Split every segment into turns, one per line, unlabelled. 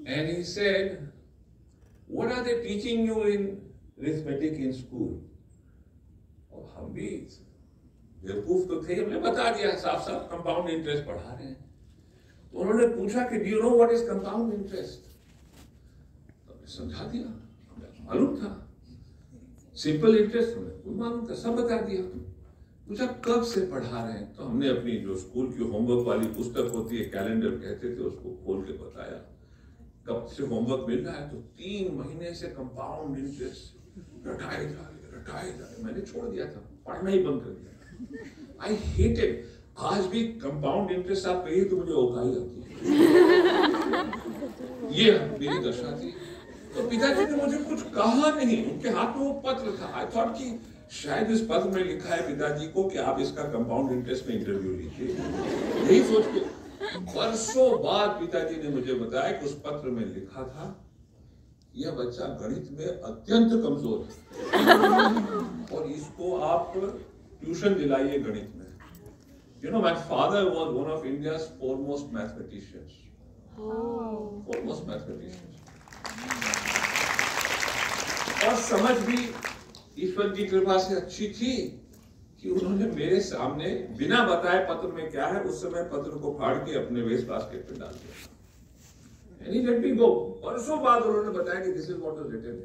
And he said, what are they teaching you in arithmetic in school? और हम भी बेवकूफ तो थे, हमने बता दिया साफ साफ कंपाउंड इंटरेस्ट पढ़ा रहे हैं। तो उन्होंने पूछा कि do you know what is compound interest? तो हमने समझा दिया, हमें मालूम था। सिंपल इंटरेस्ट हमें मालूम था, सब बता दिया। पूछा कब से पढ़ा रहे हैं? तो हमने अपनी जो स्कूल की होमवर्क वाली पुस्तक होती है, कैलेंडर कहते थे, उसको खोल के बताया कब से होमवर्क मिल रहा है। तो 3 महीने से कंपाउंड इंटरेस्ट रटाए जा रहे। मैंने छोड़ दिया था, पढ़ना ही बंद कर दिया। I hated. आज भी कंपाउंड इंटरेस्ट आप कहिए तो मुझे औकाई आती है। ये मेरी दशा थी। तो पिताजी ने मुझे कुछ कहा नहीं, उनके हाथ में वो पत्र था। आई थॉट कि शायद इस पत्र में लिखा है पिताजी को कि आप इसका कंपाउंड इंटरेस्ट में इंटरव्यू लीजिए। यही सोच के वर्षों बाद पिताजी ने मुझे बताया कि उस पत्र में लिखा था यह बच्चा गणित में अत्यंत कमजोर है और इसको आप ट्यूशन दिलाइए गणित में। You know, my father was one of India's foremost mathematicians. Foremost mathematicians. और समझ भी ईश्वर की कृपा से अच्छी थी कि उन्होंने मेरे सामने बिना बताए पत्र में क्या है उस समय पत्र को फाड़ के अपने वेस्ट बास्केट में डाल दिया। And he let me go. वर्षों बाद उन्होंने बताया कि this is what was written.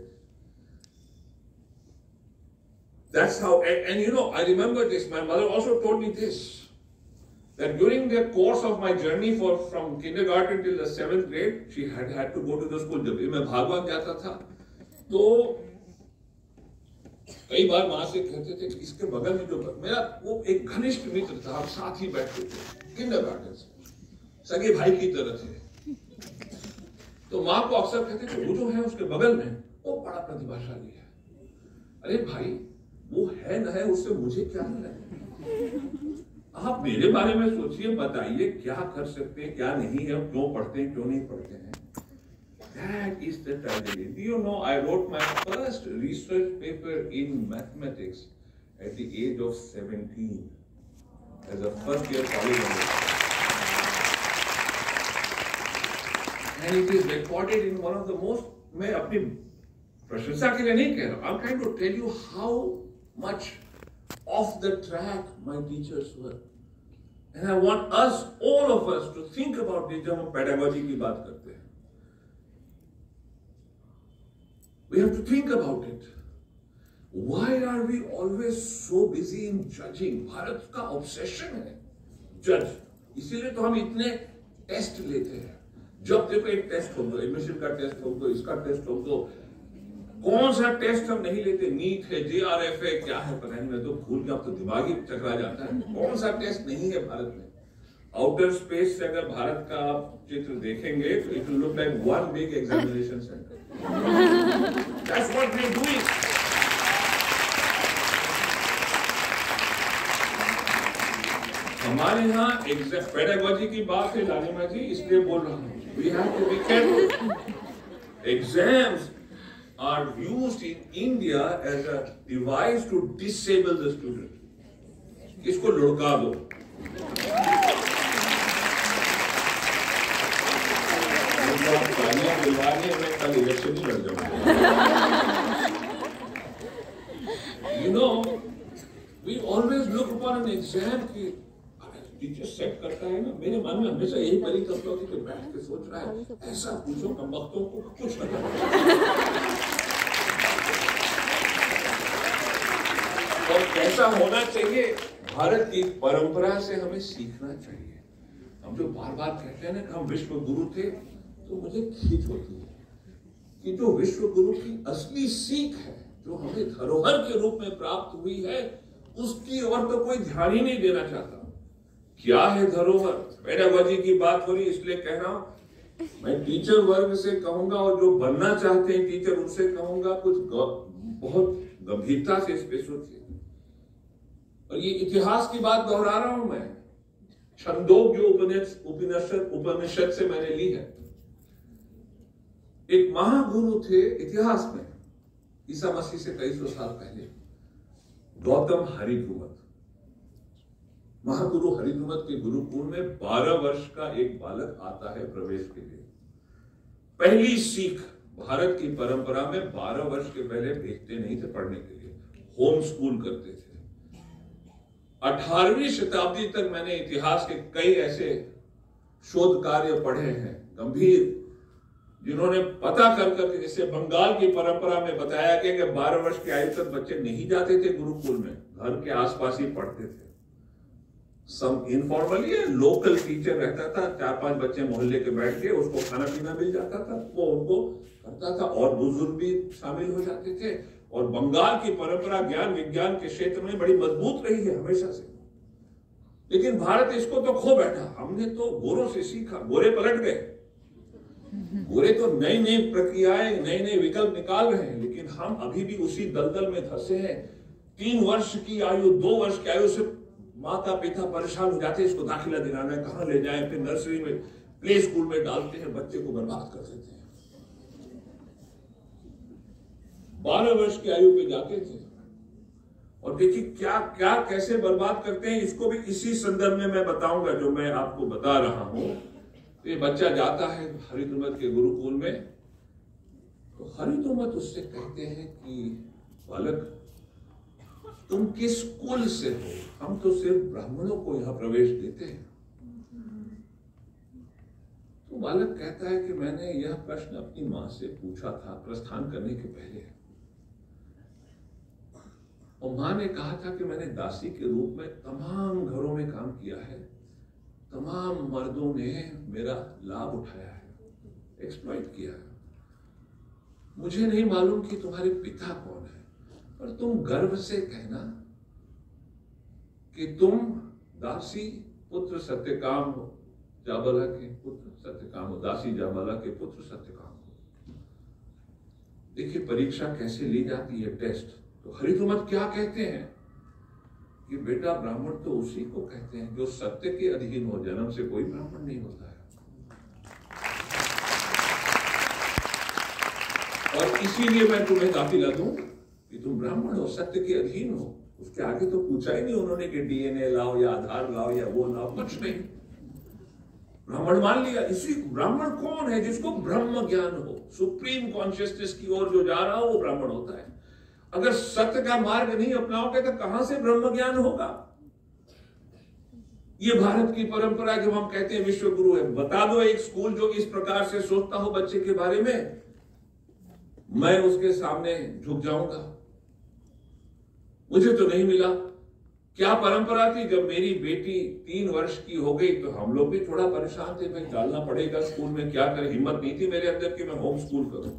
That's how, and you know, I remember this. My mother also told me this, that during the course of my journey from kindergarten till the 7th grade, she had to go to the school. जब मैं भागवत जाता था, तो कई बार माँ से कहते थे कि इसके बगल में जो मेरा वो एक घनिष्ठ मित्र था, हम साथ ही बैठते थे किंडरगार्टन से, सगे भाई की तरह थे। तो माँ को अक्सर कहते थे वो जो है उसके बगल में वो बड़ा प्रतिभाशाली है। अरे भाई वो है न है, उससे मुझे क्या है? आप मेरे बारे में सोचिए, बताइए क्या कर सकते हैं क्या नहीं है, क्यों पढ़ते हैं क्यों नहीं पढ़ते हैं। That is the tragedy. Do you know, I wrote my first research paper in mathematics at the age of 17 as a first year college undergrad. And it is recorded in one of the most, मैं अपनी प्रशंसा के लिए नहीं कह रहा, I'm trying to tell you how much off the track my teachers were. And I want us, all of us, to think about this जब हम pedagogy की बात करते हैं. We have to think about it. Why are we always so busy in judging? Bharat का obsession है judge. इसीलिए तो हम इतने टेस्ट लेते हैं। जब देखो एक टेस्ट हो दो, एडमिशन का टेस्ट हो दो, इसका टेस्ट हो दो, कौन सा टेस्ट हम नहीं लेते? नीट है, JRF है, क्या है पता नहीं, मैं तो भूल के अब तो दिमाग ही चकरा जाता है। कौन सा टेस्ट नहीं है भारत में? आउटर स्पेस से अगर भारत का आप चित्र देखेंगे तो it will look like one big examination centre. That's what we're doing. हमारे यहाँ पेडागोजी की बात है लालिमा जी, इसलिए बोल रहा हूँ। We have to be careful. Exams are used in India as a device to disable the student. इसको लुढ़का दो। कल इलेक्शन ही लड़ जाऊंगा। You know, we always look upon an exam कि टीचर सेट करता है ना, मेरे मन में हमेशा यही परिकल्पना होती कि बैठ के सोच रहा है ऐसा पूछो कमबख्तों को कुछ पता नहीं। और कैसा होना चाहिए, भारत की परंपरा से हमें सीखना चाहिए। हम जो बार बार कहते हैं ना कि हम विश्व गुरु थे, तो मुझे खींच होती है कि जो विश्व गुरु की असली सीख है, जो हमें धरोहर के रूप में प्राप्त हुई है, उसकी ओर तो कोई ध्यान ही नहीं देना चाहता। क्या है धरोहर? पेडागोजी की बात हो रही, इसलिए कह रहा हूं। मैं टीचर वर्ग से कहूंगा और जो बनना चाहते हैं टीचर, उनसे कहूंगा कुछ बहुत गंभीरता से इस पे सोचिए। और ये इतिहास की बात दोहरा रहा हूं मैं, छंदोग्य उपनिषद से मैंने ली है। एक महागुरु थे इतिहास में, ईसा मसीह से कई सौ साल पहले, गौतम हरिद्रुमत। महागुरु हरिद्रुमत के गुरुकुल में 12 वर्ष का एक बालक आता है प्रवेश के लिए। पहली सीख भारत की परंपरा में 12 वर्ष के पहले भेजते नहीं थे पढ़ने के लिए, होम स्कूल करते थे। 18वीं शताब्दी तक मैंने इतिहास के कई ऐसे शोध कार्य पढ़े हैं गंभीर, जिन्होंने पता कर करके, जैसे बंगाल की परंपरा में बताया गया कि 12 वर्ष की आयु तक बच्चे नहीं जाते थे गुरुकुल में, घर के आसपास ही पढ़ते थे। सम इनफॉर्मली लोकल टीचर रहता था, 4-5 बच्चे मोहल्ले के बैठ के, उसको खाना पीना मिल जाता था, वो उनको करता था, और बुजुर्ग भी शामिल हो जाते थे। और बंगाल की परंपरा ज्ञान विज्ञान के क्षेत्र में बड़ी मजबूत रही है हमेशा से। लेकिन भारत इसको तो खो बैठा। हमने तो गोरों से सीखा, गोरे पलट गए, गोरे तो नई नई प्रक्रियाएं, नए नए विकल्प निकाल रहे हैं, लेकिन हम अभी भी उसी दलदल में फंसे हैं। 3 वर्ष की आयु, 2 वर्ष की आयु से माता पिता परेशान हो जाते हैं, इसको दाखिला दिलाना है, कहां ले जाएं, फिर नर्सरी में, प्ले स्कूल में डालते हैं, बच्चे को बर्बाद कर देते हैं। 12 वर्ष की आयु पे जाते थे, और देखिए क्या क्या कैसे बर्बाद करते हैं, इसको भी इसी संदर्भ में मैं बताऊंगा जो मैं आपको बता रहा हूं। तो ये बच्चा जाता है हरिद्रमत के गुरुकुल में, तो हरिद्रमत उससे कहते हैं कि बालक तुम किस कुल से हो, हम तो सिर्फ ब्राह्मणों को यहां प्रवेश देते हैं। तो बालक कहता है कि मैंने यह प्रश्न अपनी मां से पूछा था प्रस्थान करने के पहले, और मां ने कहा था कि मैंने दासी के रूप में तमाम घरों में काम किया है, तमाम मर्दों ने मेरा लाभ उठाया है, एक्सप्लॉइट किया है। मुझे नहीं मालूम कि तुम्हारे पिता कौन है, पर तुम गर्व से कहना कि तुम दासी पुत्र सत्यकाम हो, जाबाला के पुत्र सत्यकाम हो, दासी जाबाला के पुत्र सत्यकाम हो। देखिए परीक्षा कैसे ली जाती है, टेस्ट। तो हरिद्रमत क्या कहते हैं कि बेटा ब्राह्मण तो उसी को कहते हैं जो सत्य के अधीन हो, जन्म से कोई ब्राह्मण नहीं होता है। और इसीलिए मैं तुम्हें दाखिला दूं कि तुम ब्राह्मण हो, सत्य के अधीन हो। उसके आगे तो पूछा ही नहीं उन्होंने कि डीएनए लाओ या आधार लाओ या वो लाओ, कुछ नहीं, ब्राह्मण मान लिया। इसी ब्राह्मण कौन है? जिसको ब्रह्म ज्ञान हो, सुप्रीम कॉन्शियसनेस की ओर जो जा रहा हो वो ब्राह्मण होता है। अगर सत्य का मार्ग नहीं अपनाओगे तो कहां से ब्रह्म ज्ञान होगा? ये भारत की परंपरा, जब हम कहते हैं विश्व गुरु है, बता दो एक स्कूल जो इस प्रकार से सोचता हो बच्चे के बारे में, मैं उसके सामने झुक जाऊंगा। मुझे तो नहीं मिला। क्या परंपरा थी? जब मेरी बेटी 3 वर्ष की हो गई तो हम लोग भी थोड़ा परेशान थे, भाई डालना पड़ेगा स्कूल में, क्या करें। हिम्मत नहीं थी मेरे अंदर कि मैं होम स्कूल करूं,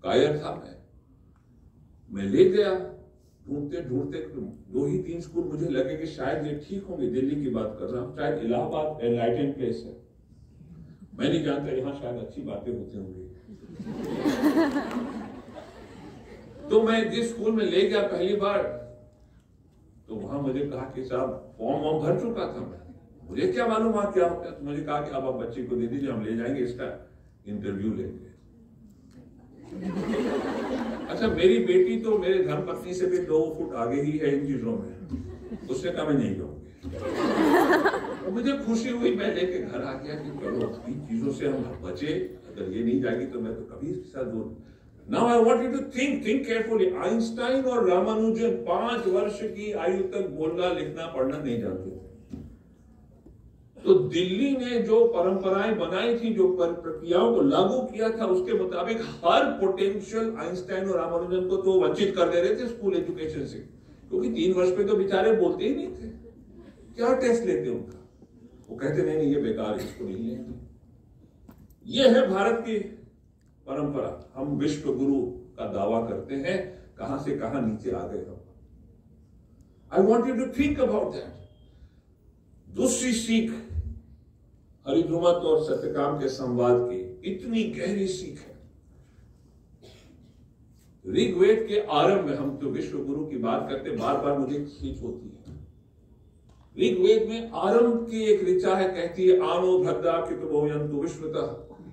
कायर था मैं ले गया। ढूंढते ढूंढते 2 ही 3 स्कूल मुझे लगे कि शायद ये ठीक होंगे। दिल्ली की बात कर रहा हूं, शायद इलाहाबाद एनलाइटन प्लेस है, मैं नहीं जानता, यहां शायद अच्छी बातें होती होंगी। तो मैं जिस स्कूल में ले गया पहली बार, तो वहां मुझे कहा कि साहब फॉर्म भर चुका था मैं, मुझे क्या मालूम वहां क्या होता है। तो मुझे कहा कि अब आप बच्चे को दे दीजिए, हम ले जाएंगे, इसका इंटरव्यू लेंगे। अच्छा, मेरी बेटी तो मेरे धर्मपत्नी से भी 2 फुट आगे ही है इन चीजों में, उससे कहा मैं नहीं जाऊंगी। तो मुझे खुशी हुई, मैं लेके घर आ गया कि चलो इन चीजों से हम बचे, अगर ये नहीं जाएगी तो मैं तो कभी इसके साथ दूर। Now I want you to think carefully. Einstein और रामानुजन 5 वर्ष की आयु तक बोलना लिखना पढ़ना नहीं जानते थे। तो दिल्ली ने जो परंपराएं बनाई थी, जो प्रक्रियाओं को लागू किया था, उसके मुताबिक हर पोटेंशियल आइंस्टाइन और रामानुजन को तो वंचित कर दे रहे थे स्कूल एजुकेशन से, क्योंकि 3 वर्ष पे तो बेचारे बोलते ही नहीं थे। क्या टेस्ट लेते उनका? वो कहते नहीं ये बेकार है, इसको नहीं लेंगे। ये है भारत की परंपरा। हम विश्व गुरु का दावा करते हैं, कहां से कहां नीचे आ गए हम। I want you to think about that. दूसरी सीख हरिद्रमत और सत्यकाम के संवाद की इतनी गहरी सीख है। ऋग्वेद के आरंभ में, हम तो विश्व गुरु की बात करते, बार बार मुझे खींच होती है। ऋग्वेद में आरंभ की एक ऋचा है, कहती है आनो भद्रा कितुबो यन्तु विश्वतः,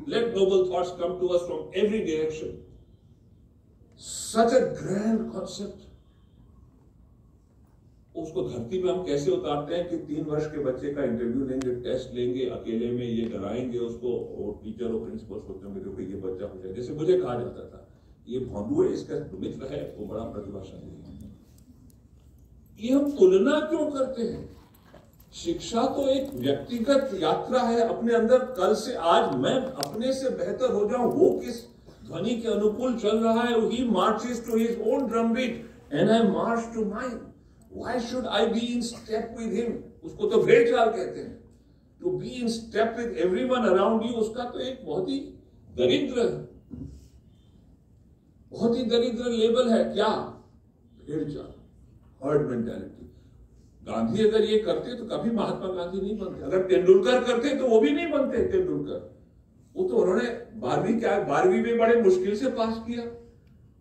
let noble thoughts come to us from every direction. Such a grand concept. उसको धरती पे हम कैसे उतारते हैं कि 3 वर्ष के बच्चे का इंटरव्यू लेंगे, टेस्ट लेंगे, अकेले में ये डराएंगे उसको, और टीचर और प्रिंसिपल सोचते हैं देखो ये बच्चा हो जाए। जैसे मुझे कहा जाता था ये भौंदू है, इसका मित्र है, वो बड़ा प्रतिभाशाली है। ये हम तुलना क्यों करते हैं? शिक्षा तो एक व्यक्तिगत यात्रा है अपने अंदर। कल से आज मैं अपने से बेहतर हो जाऊं, वो किस ध्वनि के अनुकूल चल रहा है, he marches to his own drum beat and I march to mine. Why should I be in step with him? उसको तो भेड़ चाल कहते हैं। To be in step with everyone around you, उसका तो एक बहुत ही दरिद्र लेवल है। क्या? भेड़ चाल, हर्ड मेंटालिटी। गांधी अगर ये करते तो कभी महात्मा गांधी नहीं बनते। अगर तेंदुलकर करते तो वो भी नहीं बनते तेंदुलकर। वो तो उन्होंने 12वीं में बड़े मुश्किल से पास किया।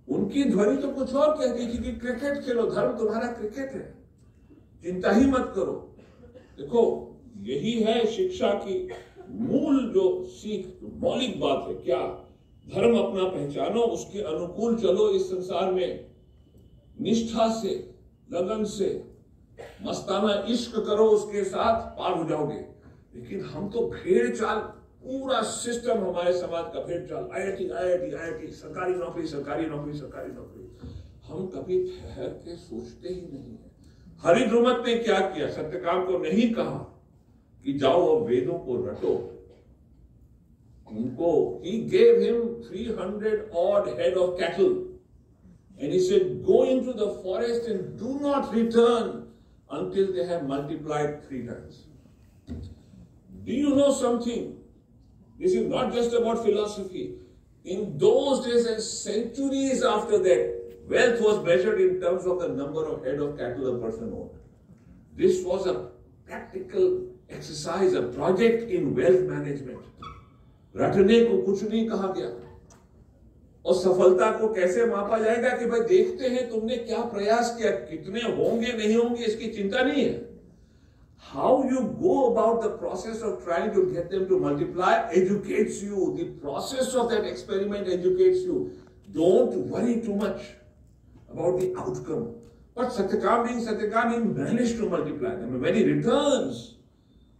उनकी ध्वनि तो कुछ और कहती थी कि क्रिकेट खेलो, धर्म तुम्हारा क्रिकेट है, चिंता ही मत करो। देखो, यही है शिक्षा की मूल जो सीख, मौलिक बात है। क्या? धर्म अपना पहचानो, उसके अनुकूल चलो इस संसार में, निष्ठा से, लगन से, मस्ताना इश्क करो, उसके साथ पार हो जाओगे। लेकिन हम तो भेड़ चाल, पूरा सिस्टम हमारे समाज का भेड़ चाल, आईआईटी, सरकारी नौकरी। हम कभी ठहर के सोचते ही नहीं है। हरिद्रुमत ने क्या किया? सत्यकाम को नहीं कहा कि जाओ अब वेदों को रटो। उनको he gave him 300 odd head of cattle and he said, go into the forest and do not return until they have multiplied 3 times. Do you know something? This is not just about philosophy. In those days and centuries after that, wealth was measured in terms of the number of head of cattle a person owned. This was a practical exercise, a project in wealth management. रटने को कुछ नहीं कहा गया। और सफलता को कैसे मापा जाएगा कि भाई देखते हैं तुमने क्या प्रयास किया, कितने होंगे नहीं होंगे इसकी चिंता नहीं है। How you go about the process of trying to get them to multiply educates you. The process of that experiment educates you. Don't worry too much about the outcome. But Satyakam, he managed to multiply them. And when he returns,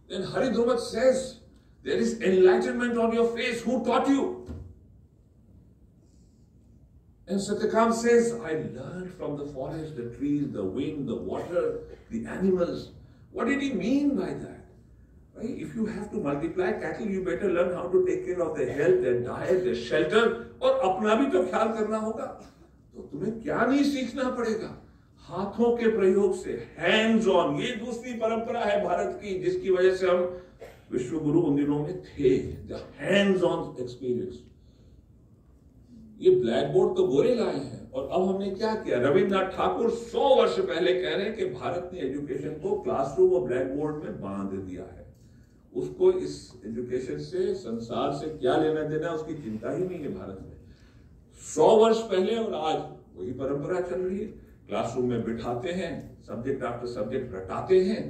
then Haridrumat says, there is enlightenment on your face. Who taught you? And Satyakam says, I learned from the forest, the trees, the wind, the water, the animals. What did he mean by that? Right? If you have to multiply cattle, you better learn how to take care of their health, their diet, their shelter, और अपना भी तो ख्याल करना होगा। तो तुम्हें क्या नहीं सीखना पड़ेगा? हाथों के प्रयोग से, हैंड्स ऑन। ये दूसरी परंपरा है भारत की, जिसकी वजह से हम विश्व गुरु उन दिनों में थे। Hands on experience. ये ब्लैक बोर्ड तो गोरे लाए हैं, और अब हमने क्या किया? रविन्द्रनाथ ठाकुर 100 वर्ष पहले कह रहे हैं कि भारत ने एजुकेशन को क्लासरूम और ब्लैक बोर्ड में बांध दिया है। उसको इस एजुकेशन से, संसार से क्या लेना देना, उसकी चिंता ही नहीं है भारत में। 100 वर्ष पहले और आज वही परंपरा चल रही है। क्लासरूम में बिठाते हैं, सब्जेक्ट आफ्टर सब्जेक्ट रटाते हैं,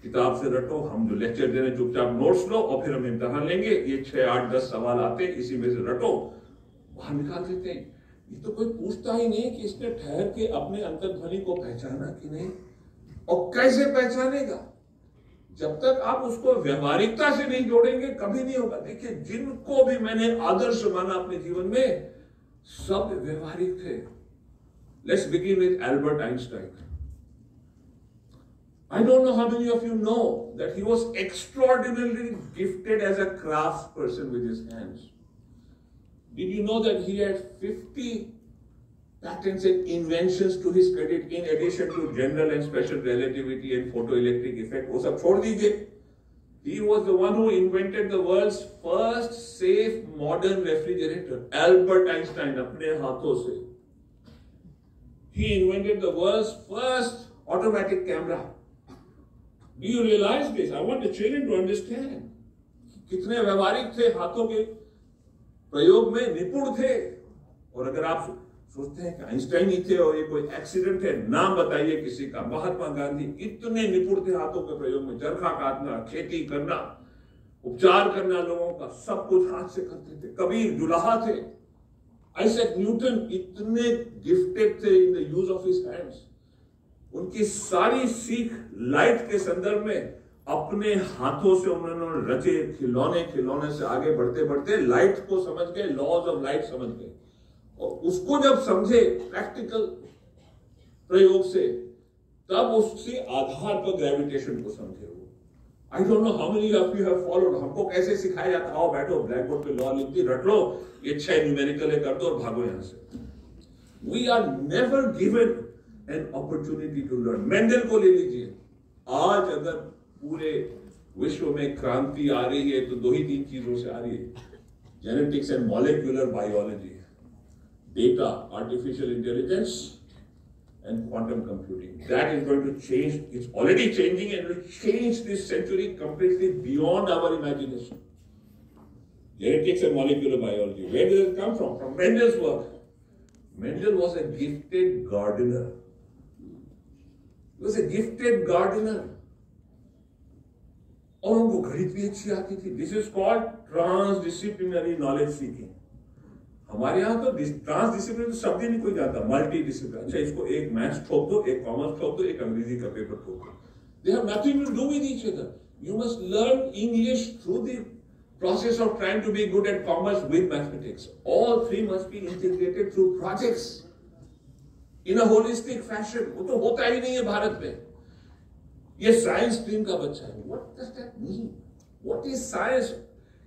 किताब से रटो, हम जो लेक्चर दे रहे हैं चुपचाप नोट्स लो, और फिर हम इम्तिहान लेंगे, ये 6, 8, 10 सवाल आते हैं, इसी में से रटो, बाहर निकाल देते हैं। ये तो कोई पूछता ही नहीं कि इसने ठहर के अपने अंतर्ध्वनि को पहचाना कि नहीं, और कैसे पहचानेगा? जब तक आप उसको व्यवहारिकता से नहीं जोड़ेंगे कभी नहीं होगा। देखिए, जिनको भी मैंने आदर्श माना अपने जीवन में, सब व्यवहारिक थे। Let's begin with Albert Einstein. I don't know how many of you know that he was extraordinarily gifted as a craftsperson with his hands. Did you know that he had 50 patents and inventions to his credit, in addition to general and special relativity and photoelectric effect? वो सब छोड़ दीजिए। He was the one who invented the world's first safe modern refrigerator. Albert Einstein अपने हाथों से। He invented the world's first automatic camera. Do you realize this? I want the children to understand. कितने व्यवहारिक थे, हाथों के प्रयोग में निपुण थे। और अगर आप सोचते हैं कि आइंस्टाइन ही थे और ये कोई एक्सीडेंट है, नाम बताइए किसी का। महात्मा गांधी इतने निपुण थे हाथों के प्रयोग में, चरखा काटना, खेती करना, उपचार करना लोगों का, सब कुछ हाथ से करते थे। कबीर जुलाहा थे। आइजैक न्यूटन इतने गिफ्टेड थे in the use of his hands. उनकी सारी सीख लाइट के संदर्भ में अपने हाथों से उन्होंने रचे खिलौने से आगे बढ़ते बढ़ते लाइट को समझ गए, लॉज ऑफ लाइट समझ गए, और उसको जब समझे प्रैक्टिकल प्रयोग से, तब उसके आधार पर ग्रेविटेशन को समझे वो। I don't know how many of you have followed. हमको कैसे सिखाया जाता, आओ बैठो ब्लैक बोर्ड पे लॉ लिख दी, रट लो, ये 6 न्यूमेरिकल है कर दो और भागो यहां से। We are never given an opportunity to learn. Mendel को ले लीजिए, आज अगर पूरे विश्व में क्रांति आ रही है तो 2 ही 3 चीजों से आ रही है, genetics and molecular biology, data, artificial intelligence and quantum computing. That is going to change, it's already changing and will change this century completely beyond our imagination. Genetics and molecular biology. Where does it come from? From Mendel's work. Mendel was a gifted gardener. He was a gifted gardener. और उनको गणित भी अच्छी आती थी. This is called transdisciplinary knowledge seeking. हमारे यहाँ तो ट्रांसडिसिप्लिन तो शब्द ही नहीं कोई जानता, मल्टी डिसिप्लिन। अच्छा, इसको एक मैथ्स ठोक दो, एक कॉमर्स ठोक दो, एक अंग्रेजी का पेपर ठोक दो। They have nothing to do with each other. You must learn English through the process of trying to be good at commerce with mathematics. All 3 must be integrated through projects in a holistic fashion. वो तो होता ही नहीं है भारत में। ये science stream का बच्चा है, what does that mean? What is science?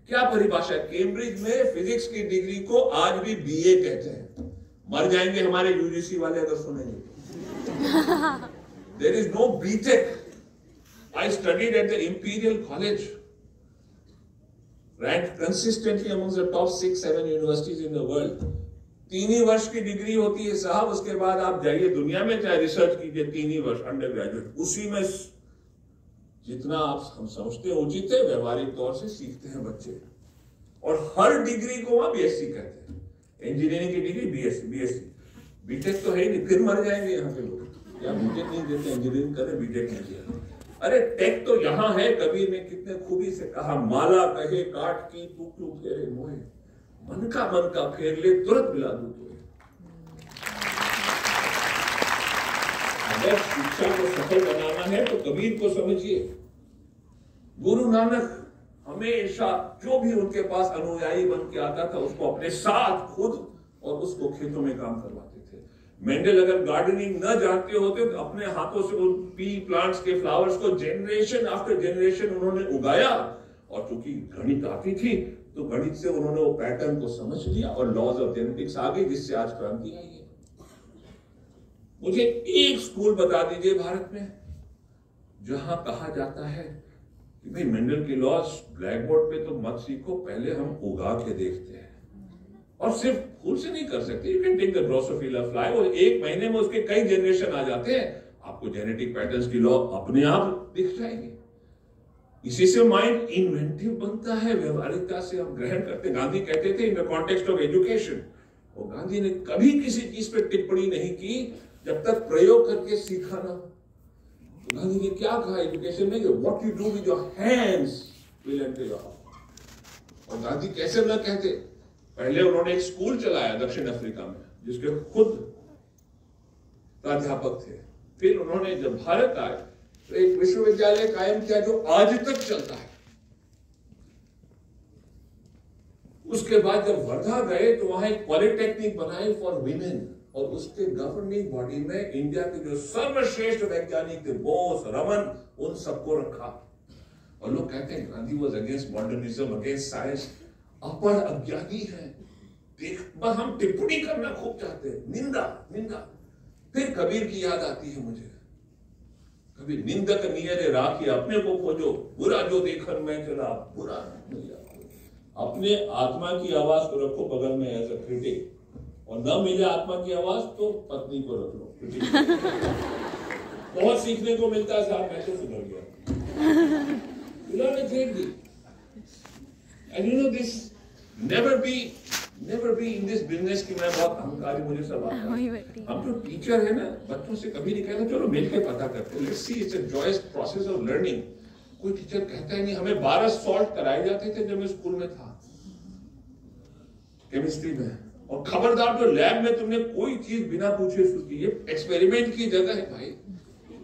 क्या परिभाषा है? कैम्ब्रिज में फिजिक्स की डिग्री को आज भी बीए कहते हैं। मर जाएंगे हमारे यूजीसी वाले अगर सुनेंगे। There is no BTech. I studied at the Imperial College, rank consistently among the top 6-7 universities in the world. 3 ही वर्ष की डिग्री होती है साहब, उसके बाद आप जाइए दुनिया में, चाहे रिसर्च कीजिए, 3 ही वर्ष अंडर ग्रेजुएट। उसी में जितना आप हम समझते हैं उचित है, व्यवहारिक तौर से सीखते हैं बच्चे। और हर डिग्री को वहां बीएससी कहते हैं। इंजीनियरिंग की डिग्री बीएससी, बीटेक तो है ही नहीं, फिर मर जाएंगे यहाँ पे लोग। या बीटेक नहीं देते, इंजीनियरिंग करें, बीटेक नहीं किया। अरे टेक तो यहाँ है। कबीर ने कितने खूबी से कहा, माला कहे काट की तू क्यों फेरे मोहे, मन का फेर ले तुरंत मिला दू तुझे। अगर शिक्षा को सफल बनाना है तो कबीर को समझिए। गुरु नानक हमेशा जो भी उनके पास अनुयायी बन के आता था उसको अपने साथ खुद और उसको खेतों में काम करवाते थे। मेंडल अगर गार्डनिंग न जानते होते तो अपने हाथों से उन पी प्लांट्स के फ्लावर्स को जनरेशन आफ्टर जनरेशन उन्होंने उगाया, और चूंकि गणित आती थी तो गणित से उन्होंने वो पैटर्न को समझ लिया और लॉज ऑफ जेनेटिक्स आ गई, जिससे आज क्रांति आई है। मुझे एक स्कूल बता दीजिए भारत में जहां कहा जाता है कि भाई मेंडल के लॉज ब्लैक बोर्ड पे तो मत सीखो, पहले हम उगा के देखते हैं। और सिर्फ फूल से नहीं कर सकते, you can take the drosophila fly, और 1 महीने में उसके कई जनरेशन आ जाते हैं, आपको जेनेटिक पैटर्न्स की लॉ अपने आप दिख जाएगी। इसी से माइंड इन्वेंटिव बनता है, व्यवहारिकता से हम ग्रहण करते। गांधी कहते थे in the context of education, और गांधी ने कभी किसी चीज पे टिप्पणी नहीं की जब तक प्रयोग करके सीखा ना। तो गांधी ने क्या कहा एजुकेशन में, what you do with your hands will enter your heart. और गांधी कैसे ना कहते, पहले उन्होंने एक स्कूल चलाया दक्षिण अफ्रीका में जिसके खुद प्राध्यापक थे। फिर उन्होंने जब भारत आए तो एक विश्वविद्यालय कायम किया जो आज तक चलता है। उसके बाद जब वर्धा गए तो वहां एक पॉलिटेक्निक बनाई फॉर विमेन, और उसके गवर्निंग बॉडी में इंडिया के जो सर्वश्रेष्ठ वैज्ञानिक थे, बोस, रमन, उन सबको रखा। और लोग कहते हैं Gandhi was against modernism, against science. अपढ़ अज्ञानी है, बस हम टिप्पणी करना खूब चाहते हैं, निंदा। फिर कबीर की याद आती है मुझे, कभी निंदक नियरे राखी अपने को खोजो, बुरा जो देखन में चला बुरा नहीं। अपने आत्मा की आवाज को रखो बगल में एज अ क्रिटिक, और न मिले आत्मा की आवाज तो पत्नी को रख लो। बहुत सीखने को मिलता है साहब, मैं तो सुधर गया। And you know this, never be in this business कि मैं बहुत अहंकारी, मुझे सब आता है। हम जो टीचर है ना, बच्चों से कभी नहीं कहते चलो मिलके पता करते। Let's see, it's a joyous process of learning। कोई टीचर कहता ही नहीं। हमें 12 सॉल्ट कराए जाते थे जब मैं स्कूल में था, केमिस्ट्री में। और खबरदार जो लैब में तुमने कोई चीज बिना पूछे उसकी, ये एक्सपेरिमेंट की जगह है भाई।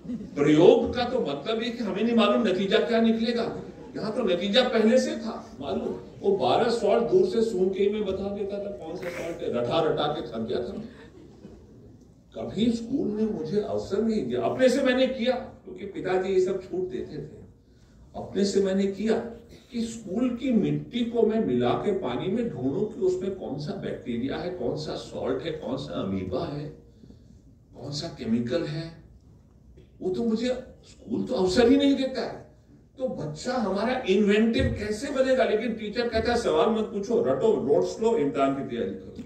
प्रयोग का तो मतलब ये कि हमें नहीं मालूम नतीजा क्या निकलेगा। यहाँ तो नतीजा पहले से था मालूम। वो 12 सॉल्ट दूर से सूंघ के मैं बता देता था कौन सा सॉल्ट है, रटा रटा के थक गया था। कभी स्कूल ने मुझे अवसर नहीं दिया। अपने से मैंने किया, क्योंकि पिताजी ये सब छूट देते थे। अपने से मैंने किया कि स्कूल की मिट्टी को मैं मिला के पानी में ढूंढूं कि उसमें कौन सा बैक्टीरिया है, कौन सा सॉल्ट है, कौन सा अमीबा है, कौन सा केमिकल है। वो तो मुझे स्कूल तो अवसर ही नहीं देता है। तो बच्चा हमारा इन्वेंटिव कैसे बनेगा? लेकिन टीचर कहता है सवाल मत पूछो, रटो, नोट्स लो, इम्तिहान की तैयारी करो।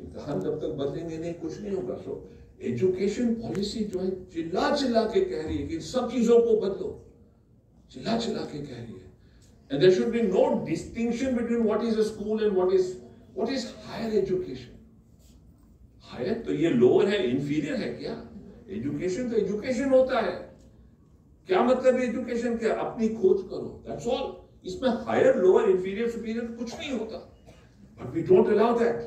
इम्तिहान जब तक बदलेंगे नहीं, कुछ नहीं होगा। सो एजुकेशन पॉलिसी जो है चिल्ला चिल्ला के कह रही है कि सब चीजों को बदलो, चिल्ला चिल्ला के कह रही है। And there should be no distinction between what is a school and what is higher education. Higher तो ये lower है, inferior है क्या? Education तो education होता है। क्या मतलब है education? क्या अपनी खोज करो, that's all. इसमें higher, lower, inferior, superior कुछ नहीं होता। But we don't allow that.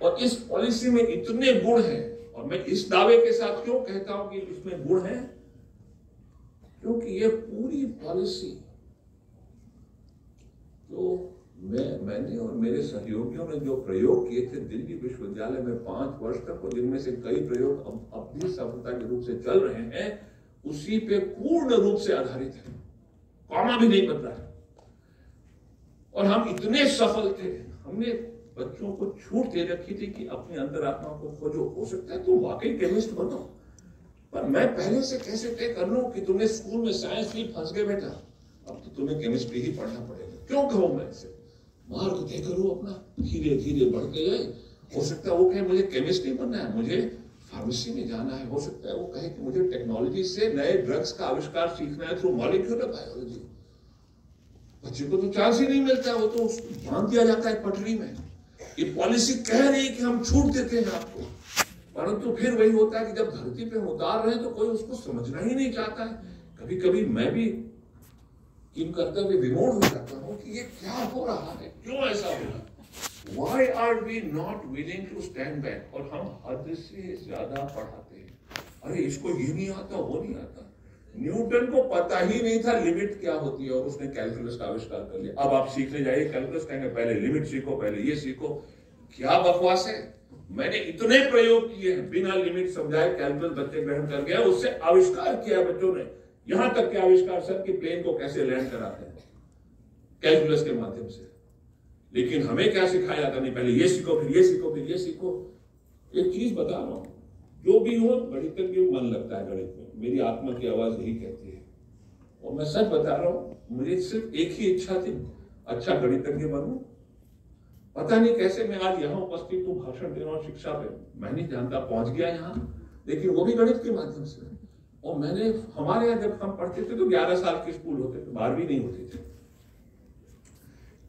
और इस पॉलिसी में इतने गुण हैं, और मैं इस दावे के साथ क्यों कहता हूं कि इसमें गुण है, क्योंकि ये पूरी पॉलिसी तो मैंने और मेरे सहयोगियों ने जो प्रयोग किए थे दिल्ली विश्वविद्यालय में 5 वर्ष तक, और जिनमें से कई प्रयोग अब भी सफलता के रूप से चल रहे हैं, उसी पे पूर्ण रूप से आधारित है। कॉमा भी नहीं बदला है। और हम इतने सफल थे, हमने बच्चों को छूट दे रखी थी कि अपनी अंतरात्मा को खोजो। हो सकता है तुम वाकई केमिस्ट बनो, पर मैं पहले से कैसे तय कर लूं कि तुमने स्कूल में साइंस ली, फंस गए बेटा, अब तो तुम्हें केमिस्ट्री ही पढ़ना पड़ेगा। क्यों कहूं मैं इसे? मार्ग तय करो अपना, धीरे धीरे बढ़ते जाए। हो सकता है वो कहे मुझे केमिस्ट नहीं बनना है, मुझे फार्मेसी में जाना है। हो सकता है वो कहे कि मुझे टेक्नोलॉजी से नए ड्रग्स का आविष्कार सीखना है थ्रू मॉलिक्यूलर बायोलॉजी। बच्चे को तो चांस ही नहीं मिलता, वो तो बांध दिया जाता है पटरी में। ये पॉलिसी कह रही है कि हम छूट देते हैं आपको, परंतु फिर वही होता है कि जब धरती पे उतार रहे हैं तो कोई उसको समझना ही नहीं चाहता है। कभी कभी मैं भी किम करते हुए विमोड़ हो जाता हूं कि ये क्या हो रहा है, क्यों ऐसा हो रहा है? Why are we not willing to stand back? और हम हद से ज्यादा पढ़ाते हैं। अरे इसको ये नहीं आता, वो नहीं आता। न्यूटन को पता ही नहीं था लिमिट क्या होती है, और उसने कैलकुलस का आविष्कार कर लिया। अब आप सीखने जाइए कैलकुलस, कहेंगे पहले लिमिट सीखो, पहले ये सीखो। क्या बकवास है। मैंने इतने प्रयोग किए हैं, बिना लिमिट समझाए कैलकुलस बच्चे ग्रहण कर गया, उससे आविष्कार किया बच्चों ने। यहां तक के आविष्कार सर कि प्लेन को कैसे लैंड कराते हैं कैलकुलस के माध्यम से। लेकिन हमें क्या सिखाया जाता नहीं, पहले ये सीखो, फिर ये सीखो, फिर ये सीखो। एक चीज बता रहा हूं, जो भी हो गणितज्ञ मन लगता है गणित में, मेरी आत्मा की आवाज यही कहती है। और मैं सच बता रहा हूं, मुझे सिर्फ एक ही इच्छा थी, अच्छा गणितज्ञ बनूं। पता नहीं कैसे मैं आज यहां उपस्थित हूं, भाषण दे रहा हूं शिक्षा पे, मैं नहीं जानता, पहुंच गया यहां, लेकिन वो भी गणित के माध्यम से। और मैंने, हमारे यहाँ जब हम पढ़ते थे तो 11 साल के स्कूल होते थे, 12वीं नहीं होती थी।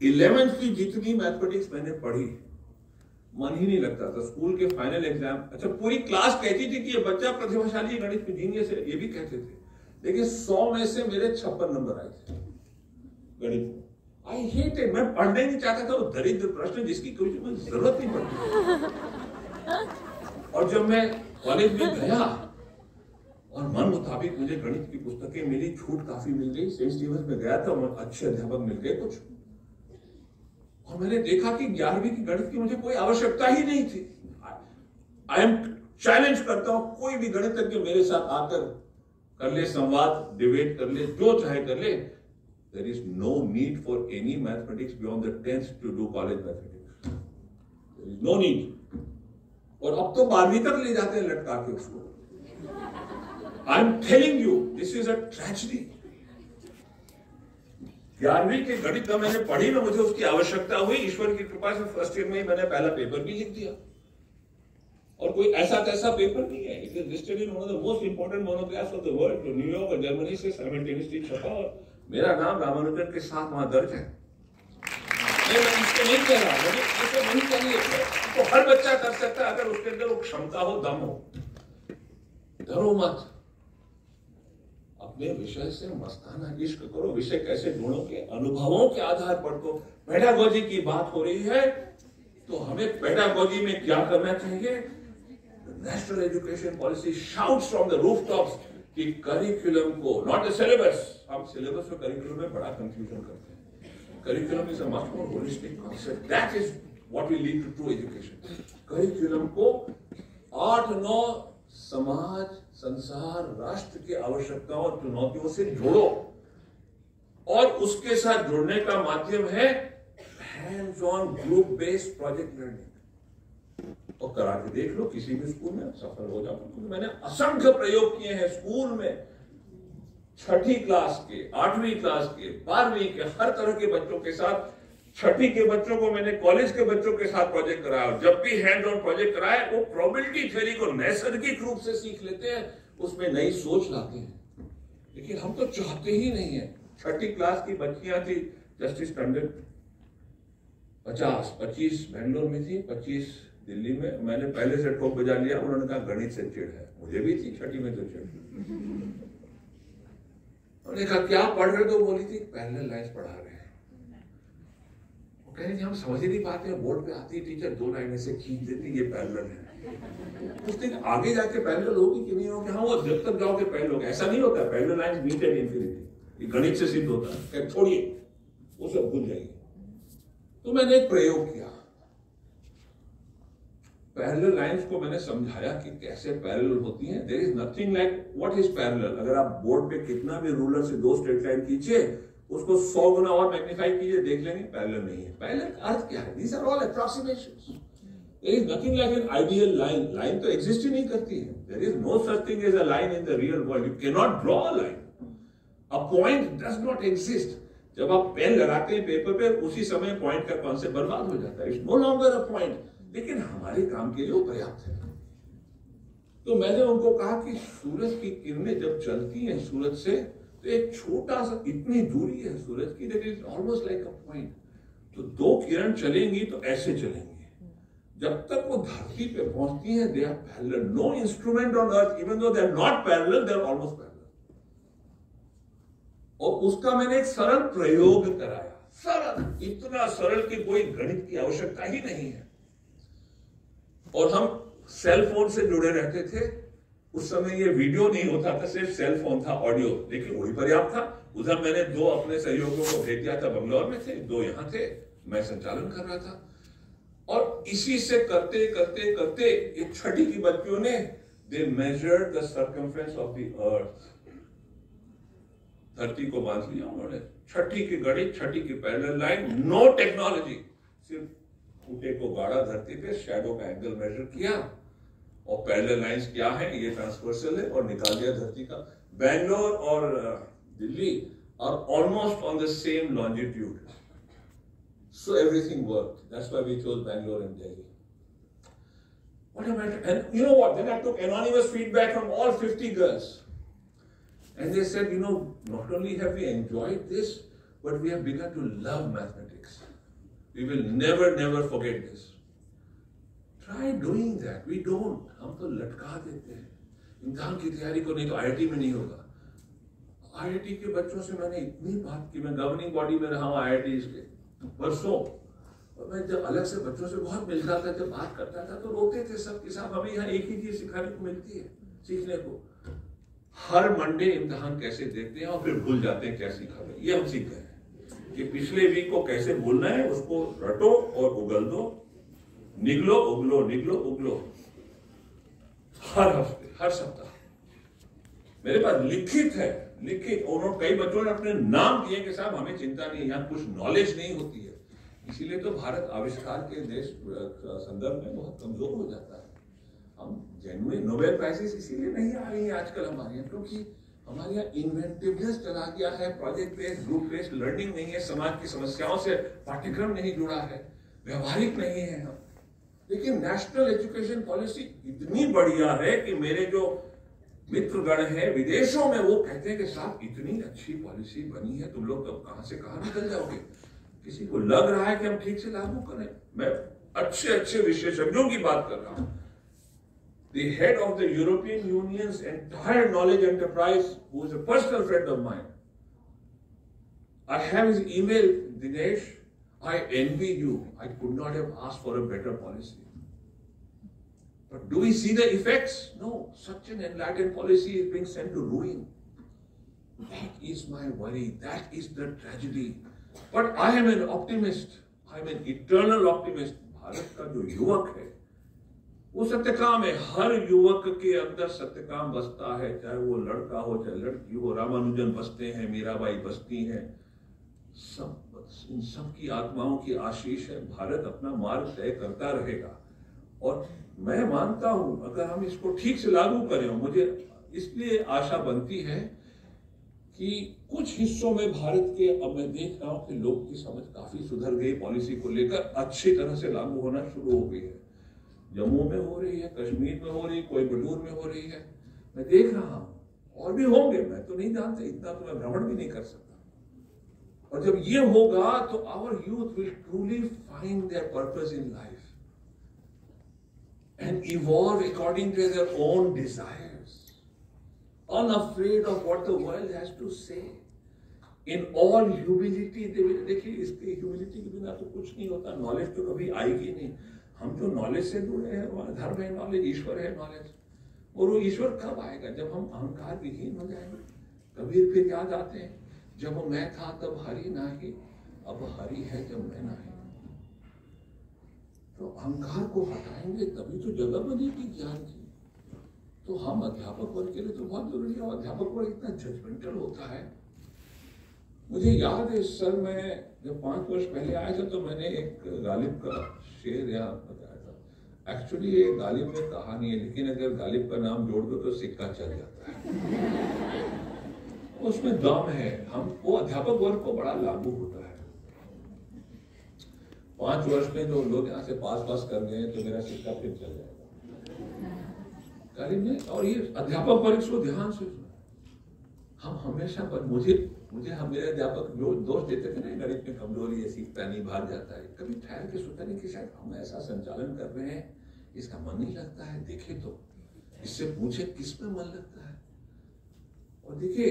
11th की जितनी मैथमेटिक्स मैंने पढ़ी, मन ही नहीं लगता था। स्कूल के फाइनल एग्जाम, अच्छा पूरी क्लास कहती थी कि ये बच्चा प्रतिभाशाली गणित में जीनियस है, ये भी कहते थे, लेकिन 100 में से मेरे 56 नंबर आए थे गणित में। आई हेट इट, मैं पढ़ना ही नहीं चाहता था वो दरिद्र प्रश्न जिसकी कोई जरूरत नहीं पड़ती। और जब मैं कॉलेज में गया और मन मुताबिक मुझे गणित की पुस्तकें मिली, छूट काफी मिल गई, सेंट स्टीफंस में गया था, अच्छे अध्यापक मिल गए कुछ, और मैंने देखा कि 11वीं की गणित की मुझे कोई आवश्यकता ही नहीं थी। आई एम चैलेंज करता हूं, कोई भी गणितज्ञ मेरे साथ आकर कर ले संवाद, डिबेट कर ले, जो चाहे कर ले। There is no need for any mathematics beyond the 10th to do college mathematics. There is no need. और अब तो 12वीं तक ले जाते हैं लटका के उसको। I am telling you, this is a tragedy. 11वीं के गणित का मैंने पढ़ी ना, मुझे उसकी आवश्यकता हुई, ईश्वर की कृपा से फर्स्ट ईयर में ही मैंने पहला पेपर भी लिख दिया। और कोई ऐसा तैसा पेपर नहीं है, it is listed in one of the most important monographs of the world, जो न्यूयॉर्क और जर्मनी से साइमल्टेनियसली छपा, और मेरा नाम रामानुजन के साथ वहां दर्ज है। मैं इसको नहीं कह रहा, मुझे ऐसे नहीं चाहिए, तो हर बच्चा कर सकता है अगर उसके अंदर वो क्षमता हो, दम हो। डरो मत, अपने विषय से मस्ताना इश्क करो। विषय कैसे ढूंढोगे? अनुभवों के आधार पर। तो पेडागोजी की बात हो रही है, तो हमें पेडागोजी में क्या करना चाहिए? National education policy shouts from the rooftops कि करिकुलम को, नॉट द सिलेबस, हम सिलेबस और करिकुलम में बड़ा कंफ्यूजन करते हैं। Curriculum is a much more holistic concept, that is what will lead to true education. Curriculum को 8-9 समाज, संसार, राष्ट्र की आवश्यकताओं और चुनौतियों से जोड़ो, और उसके साथ जुड़ने का माध्यम है hands on group based project learning. और करा के देख लो, किसी भी स्कूल में सफल हो जाओ। क्योंकि मैंने असंख्य प्रयोग किए हैं स्कूल में, 6ठी क्लास के, 8वीं क्लास के, 12वीं के, हर तरह के बच्चों के साथ। 6ठी के बच्चों को मैंने कॉलेज के बच्चों के साथ प्रोजेक्ट कराया। जब भी हैंड ऑन प्रोजेक्ट कराया, वो प्रोबेबिलिटी थ्योरी को नैसर्गिक रूप से सीख लेते हैं, उसमें नई सोच लाते हैं। लेकिन हम तो चाहते ही नहीं है। 6ठी क्लास की बच्चियां थी, जस्टिस टंडन 25 बेंगलोर में थी, 25 दिल्ली में। मैंने पहले से ठोक बजा लिया, उन्होंने कहा गणित से चिढ़ है। मुझे भी थी 6ठी में तो चिढ़। उन्होंने कहा क्या पढ़ रहे हो? बोली थी पैरेलल लाइंस पढ़ा रहे हैं। वो कह रही थी हम समझ ही नहीं पाते, बोर्ड पे आती है टीचर 2 लाइन से खींच देती, ये पैरेलल है। उसने आगे जाके पैरेलल होगी कि नहीं होगी? हाँ, वो जब तक जाओगे पैरेलल होगा। ऐसा नहीं होता, parallel lines meet at infinity, ये गणित से सिद्ध होता है। छोड़िए, वो सब भूल जाइए। तो मैंने एक प्रयोग किया, पैरेलल लाइंस को मैंने समझाया कि कैसे पैरेलल होती हैं। There is nothing like what is parallel. अगर आप बोर्ड पे कितना भी रूलर से 2 स्ट्रेट लाइन खींचिए, उसको 100 गुना और मैग्नीफाई कीजिए, देख लेंगे पैरेलल नहीं है। पैरेलल का अर्थ क्या है? These are all approximations. There is nothing like an ideal line. Line तो एग्जिस्ट ही नहीं करती है। There is no such thing as a line in the real world. You can not draw a line. A point does not exist. जब आप pen लगाते हैं paper पे, उसी समय पॉइंट का कॉन्सेप्ट बर्बाद हो जाता है। It's no longer a point. लेकिन हमारे काम के लिए वो पर्याप्त है। तो मैंने उनको कहा कि सूरज की किरणें जब चलती हैं सूरज से, तो एक छोटा सा, इतनी दूरी है सूरज की, that is almost like a point. तो 2 किरण चलेंगी तो ऐसे चलेंगी, जब तक वो धरती पे पहुंचती हैं, they are parallel. No instrument on earth, even though they are not parallel, they are almost parallel. और उसका मैंने एक सरल प्रयोग कराया। सरल, इतना सरल कि कोई गणित की आवश्यकता ही नहीं है। और हम सेल फोन से जुड़े रहते थे। उस समय ये वीडियो नहीं होता था, सिर्फ सेल फोन था, ऑडियो, लेकिन वही पर्याप्त था। उधर मैंने 2 अपने सहयोगियों को भेज दिया था, बंगलौर में थे, 2 यहां थे, मैं संचालन कर रहा था। और इसी से करते करते करते ये 6ठी की बच्चियों ने, they measured the circumference of the earth. धरती को बांध लिया उन्होंने। 6ठी की गणित, 6ठी की पैरेलल लाइन, नो टेक्नोलॉजी, सिर्फ खूंटे को गाड़ा धरती पे, शैडो का एंगल मेजर किया, और पैरेलल लाइंस क्या है, ये ट्रांसवर्सल है, और निकाल दिया धरती का। बैंगलोर और Delhi are almost on the same longitude, so everything worked. That's why we chose Bangalore and Delhi. What a matter. And you know what? Then I took anonymous feedback from all 50 girls. And they said, not only have we enjoyed this, but we have begun to love mathematics. We will never forget this. Try doing that. We don't. हम तो लटका देते हैं इम्तिहान की तैयारी को, नहीं तो IIT में नहीं होगा। IIT के बच्चों से मैंने इतनी बात की, मैं गवर्निंग बॉडी में रहा हूँ IITs के वर्षों, और मैं जब अलग से बच्चों से बहुत मिलता था, जब बात करता था, तो रोते थे सब के साथ। हमें यहाँ एक ही चीज सिखाने को मिलती है, सीखने को। हर मंडे इम्तिहान कैसे देखते हैं और फिर भूल जाते हैं क्या सीखा है। ये हम सीख गए हैं कि पिछले वीक को कैसे भूलना है, उसको रटो और उगल दो, निगलो उगलो, निगलो उगलो, हर हफ्ते, हर सप्ताह। मेरे पास लिखित है, लिखित। उन्होंने कई बच्चों ने अपने नाम दिए कि साहब हमें चिंता नहीं, यहाँ कुछ नॉलेज नहीं होती है। इसीलिए तो भारत आविष्कार के देश संदर्भ में बहुत कमजोर हो जाता है। हम जेन्युइन नोबेल प्राइजेस इसीलिए नहीं आ रही है आजकल हमारे यहाँ, क्योंकि हमारे यहाँ इन्वेंटिवनेस चला गया है, project based, group based learning नहीं है, समाज की समस्याओं से पाठ्यक्रम नहीं जुड़ा है, व्यवहारिक नहीं है हम। लेकिन नेशनल एजुकेशन पॉलिसी इतनी बढ़िया है कि मेरे जो मित्रगण है विदेशों में, वो कहते हैं कि साहब इतनी अच्छी पॉलिसी बनी है, तुम लोग कब कहां से कहां निकल जाओगे। किसी को लग रहा है कि हम ठीक से लागू करें। मैं अच्छे अच्छे विशेषज्ञों की बात कर रहा हूं। The head of the European Union's entire knowledge enterprise, who is a personal friend of mine, I have his email, Dinesh, I envy you. I could not have asked for a better policy. But do we see the effects? No. Such an enlightened policy is being sent to ruin. That is my worry. That is the tragedy. But I am an optimist. I am an eternal optimist. Bharat का जो युवक है वो सत्यकाम है. हर युवक के अंदर सत्यकाम बसता है, चाहे वो लड़का हो चाहे लड़की हो. रामानुजन बसते हैं, मीराबाई बसती हैं. इन सब की आत्माओं की आशीष है. भारत अपना मार्ग तय करता रहेगा. और मैं मानता हूं अगर हम इसको ठीक से लागू करें, मुझे इसलिए आशा बनती है कि कुछ हिस्सों में भारत के अब मैं देख रहा हूं कि लोग की समझ काफी सुधर गई. पॉलिसी को लेकर अच्छी तरह से लागू होना शुरू हो गई है. जम्मू में हो रही है, कश्मीर में हो रही है, कोयम्बटूर में हो रही है. मैं देख रहा हूं और भी होंगे, मैं तो नहीं जानता, इतना तो मैं भ्रमण भी नहीं कर सकता. और जब ये होगा तो our youth will truly find their purpose in life and evolve according to their own desires, unafraid of what the world has to say. In all humility, they will. देखिए इसके humility के बिना तो कुछ नहीं होता. नॉलेज तो कभी आएगी नहीं. हम जो नॉलेज से जुड़े हैं, हमारा धर्म है नॉलेज, ईश्वर है नॉलेज. और वो ईश्वर कब आएगा? जब हम अहंकार विहीन हो जाएंगे. कबीर फिर याद आते हैं, जब मैं था तब हरि नाही, अब हरि है जब मैं नहीं. तो अहंकार को हटाएंगे तभी तो जगह बनेगी ज्ञान की. तो हम अध्यापक वर्ग के लिए तो बहुत जरूरी है. अध्यापक वर्ग इतना जजमेंटल होता है. मुझे याद है सर, मैं जब 5 वर्ष पहले आया था तो मैंने एक गालिब का शेर यहाँ बताया था. एक्चुअली ये गालिब में कहानी है, लेकिन अगर गालिब का नाम जोड़ दो तो सिक्का चल जाता है. उसमें दम है. हम वो अध्यापक वर्ग को बड़ा लागू होता है. 5 वर्ष में जो लोग यहाँ से पास कर गए तो मेरा सिक्का फिर चल जाएगा. गालिब ने, और ये अध्यापक वर्ग इसको ध्यान से सुना. हम हमेशा पर मुझे हम मेरे अध्यापक जो दोष देते थे ना, गणित में कमजोरी है, सीखता नहीं, भाग जाता है. कभी ठहर के सोचा नहीं कि शायद हम ऐसा संचालन कर रहे हैं, इसका मन नहीं लगता है. देखे तो इससे पूछे किस में मन लगता है. और देखिए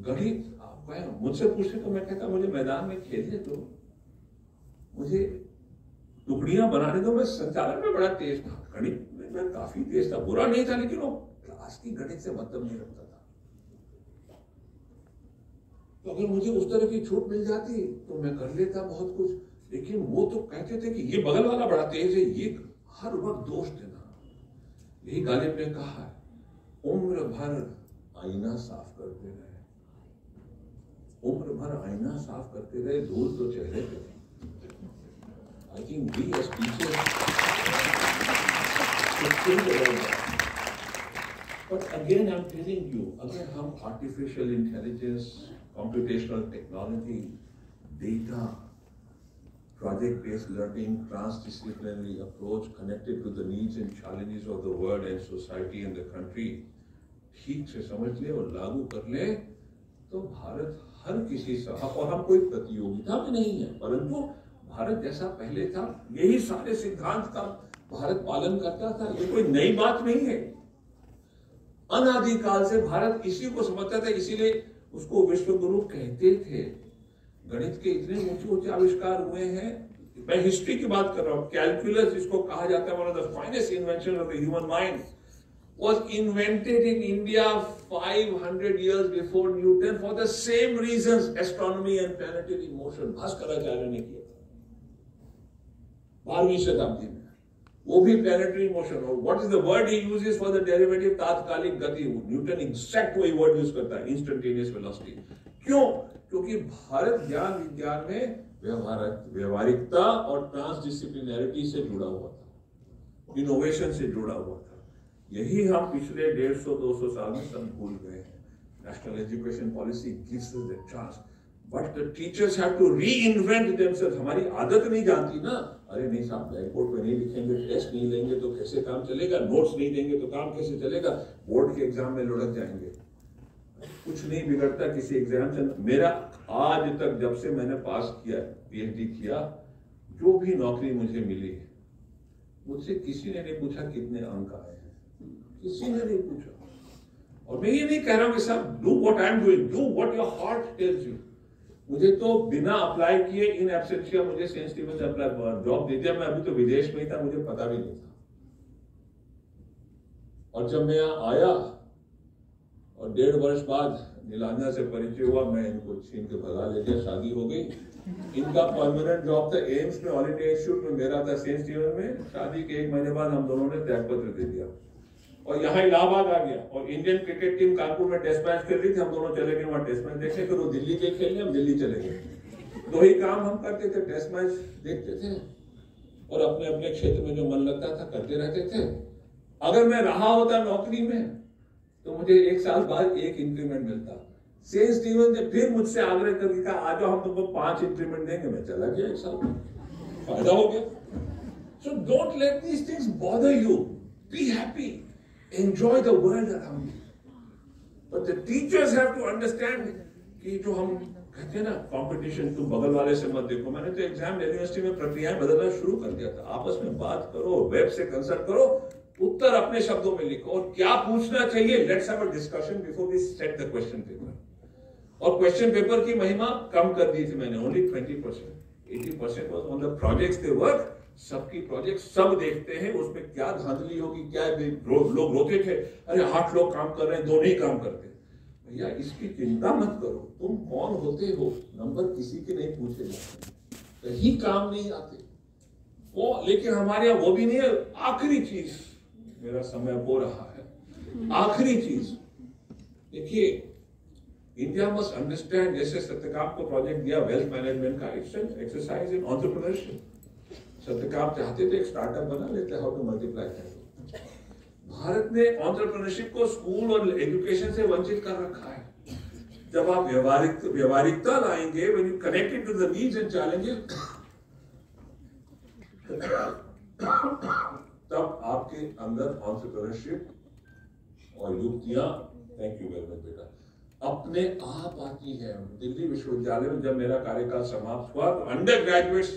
गणित आप मुझसे पूछे तो मैं कहता मुझे मैदान में खेलने दो, मुझे टुकड़ियां बनाने दो. मैं संचालन में बड़ा तेज था, गणित में मैं काफी तेज था. बुरा नहीं था, लेकिन वो क्लास की गणित से मतलब नहीं रखता था. तो अगर मुझे उस तरह की छूट मिल जाती तो मैं कर लेता बहुत कुछ. लेकिन वो तो कहते थे कि ये बगल वाला बड़ा तेज है, ये हर वक्त दोष देना. यही गालिब ने कहा, उम्र भर आईना साफ करते रहे. उम्र भर आईना साफ करते रहे, धूल तो चेहरे पे. I think we as teachers should think about that. But again, I'm telling you, अगर हम artificial intelligence, computational technology, data, project-based learning, transdisciplinary approach connected to the needs and challenges of the world and society and the country ठीक से समझ ले और लागू कर ले, तो भारत हर किसी से, और हम कोई प्रतियोगिता में नहीं है, परंतु भारत जैसा पहले था, यही सारे सिद्धांत का भारत पालन करता था. ये कोई नई बात नहीं है. अनादिकाल से भारत इसी को समझता था, इसीलिए उसको विश्व गुरु कहते थे. गणित के इतने ऊंचे ऊंचे आविष्कार हुए हैं. मैं हिस्ट्री की बात कर रहा हूं. कैलकुलस जिसको कहा जाता है one of the finest invention of the human mind was invented in India 500 years before Newton for the same reasons, astronomy and planetary motion. Bhaskaracharya ने किया था 12वीं शताब्दी में. वो भी planetary motion. और what is the word he uses for the derivative? तात्कालिक गति. न्यूटन एग्जैक्ट वही वर्ड यूज करता है, इंस्टेंटेनियस वेलोसिटी. क्यों? क्योंकि भारत ज्ञान विज्ञान में व्यवहारिकता और ट्रांसडिसिप्लिनैरिटी से जुड़ा हुआ था, इनोवेशन से जुड़ा हुआ था. यही हम पिछले 150-200 साल में सब भूल गए हैं. National education policy gives us the chance, but the teachers have to reinvent themselves. हमारी आदत नहीं जानती ना. अरे नहीं साहब, ब्लैक बोर्ड पे नहीं लिखेंगे, टेस्ट नहीं लेंगे तो कैसे काम चलेगा, नोट्स नहीं देंगे तो काम कैसे चलेगा, बोर्ड के एग्जाम में लुढ़क जाएंगे. कुछ नहीं बिगड़ता किसी एग्जाम से. मेरा आज तक जब से मैंने पास किया, पीएचडी किया, जो भी नौकरी मुझे मिली, मुझसे किसी ने नहीं पूछा कितने अंक आए, किसी ने नहीं पूछा. और मैं ये नहीं कह रहा हूं कि सब do what I am doing, do what your heart tells you. मुझे तो बिना अप्लाई किए इन एब्सेंशिया मुझे सेंट स्टीफन से अप्लाई जॉब दे दिया. मैं अभी तो विदेश में ही था, मुझे पता भी नहीं था. और जब मैं यहाँ आया और 1.5 वर्ष बाद नीलांजा से परिचय हुआ, मैं इनको छीन के भगा ले गया, शादी हो गई। इनका परमानेंट जॉब था एम्स में, ऑल इंडिया इंस्टीट्यूट में, मेरा था सेंट स्टीवन में। शादी के 1 महीने बाद हम दोनों ने त्यागपत्र दे दिया और यहाँ इलाहाबाद आ गया। और इंडियन क्रिकेट टीम कानपुर में टेस्ट मैच खेल रही थी, हम दोनों चले गए वहां टेस्ट मैच देखने। फिर वो दिल्ली के खेलने, हम दिल्ली चले गए। 2 ही काम हम करते थे, टेस्ट मैच देखते थे और अपने अपने क्षेत्र में जो मन लगता था करते रहते थे। अगर मैं रहा होता नौकरी में तो मुझे 1 साल बाद 1 इंक्रीमेंट मिलता। सेंट स्टीवन ने फिर मुझसे आग्रह करके कहा, आ जाओ हम तुमको 5 इंक्रीमेंट देंगे। मैं चला गया 1 साल में, फायदा हो गया। So don't let these things bother you, be happy, enjoy the world around you. But the teachers have to understand कि जो हम कहते हैं ना कंपटीशन, तुम बगल वाले से मत देखो। मैंने तो एग्जाम यूनिवर्सिटी में प्रक्रियाएं बदलना शुरू कर दिया था। आपस में बात करो, वेब से कंसल्ट करो, उत्तर अपने शब्दों में लिखो और क्या पूछना चाहिए। Let's have a discussion before we set the question paper. और क्वेश्चन पेपर की महिमा कम कर दी थी मैंने, only 20%, 80% was on the projects they work. सबकी प्रोजेक्ट सब देखते हैं, उसमें क्या धांधली होगी, क्या लोग रोते थे, अरे 8 लोग काम कर रहे हैं, 2 नहीं काम करते। भैया इसकी चिंता मत करो, तुम कौन होते हो, नंबर किसी के नहीं पूछे जाते, कहीं काम नहीं आते वो। लेकिन हमारे यहाँ वो भी नहीं है। आखिरी चीज, मेरा समय हो रहा है, आखिरी चीज देखिए, इंडिया मस्ट अंडरस्टैंड, जैसे सत्यकाम को प्रोजेक्ट दिया वेल्थ मैनेजमेंट का, it's an exercise in entrepreneurship. Satyakam चाहते थे एक स्टार्टअप बना लेते, how to multiply capital. Bharat ने एंटरप्रेन्योरशिप को स्कूल और एजुकेशन से वंचित कर रखा है। जब आप व्यवहारिकता लाएंगे, when you connect it to the needs and challenges, तब आपके अंदर एंटरप्रेन्योरशिप और युक्तियां, थैंक यू वेरी मच बेटा, अपने आप आती है। दिल्ली विश्वविद्यालय में जब मेरा कार्यकाल समाप्त हुआ तो अंडर ग्रेजुएट्स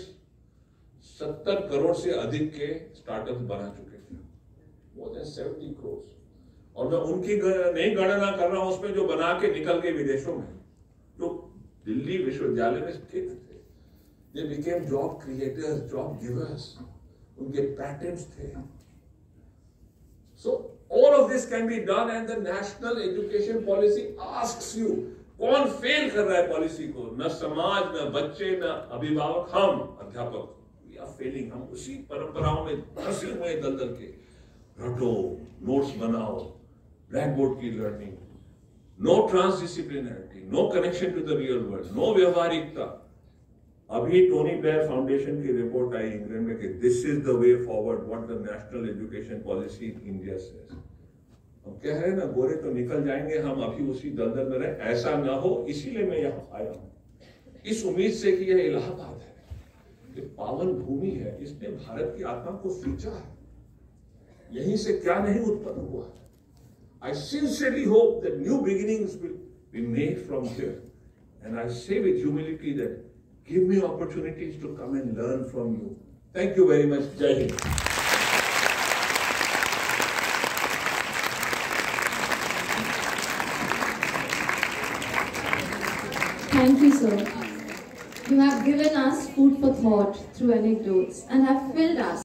70 करोड़ से अधिक के स्टार्टअप बना चुके थे, मोर देन 70 करोड़। और मैं उनकी नहीं गणना कर रहा हूं उसमें जो बना के निकल गए विदेशों में, जो दिल्ली विश्वविद्यालय में स्थित थे। They became job creators, job givers, उनके पैटेंट्स थे। So all of this can be done and the national education policy asks you, कौन फेल कर रहा है पॉलिसी को? न समाज, न बच्चे, न अभिभावक, हम अध्यापक। We are failing। हम उसी परंपराओं में फंसे हुए दलदल के। रटो, नोट्स बनाओ, ब्लैक बोर्ड की learning, no transdisciplinarity, no connection to the real world, no व्यवहारिकता। अभी टोनी ब्लेयर फाउंडेशन की रिपोर्ट आई इंग्लैंड में कि this is the way forward, what the national education policy in India says. हम कह रहे हैं ना, गोरे तो निकल जाएंगे, हम अभी उसी दलदल में रहे, ऐसा ना हो। इसीलिए मैं यहाँ आया हूँ, इस उम्मीद से कि यह इलाहाबाद है, ये पावन भूमि है, इसने भारत की आत्मा को सींचा है, यहीं से क्या नहीं उत्पन्न हुआ है। I sincerely hope that new beginnings will be made from here, and I say with humility that give me opportunities to come and learn from you. Thank you very much. Jai Hind.
Thank you, sir. You have given us food for thought through anecdotes and have filled us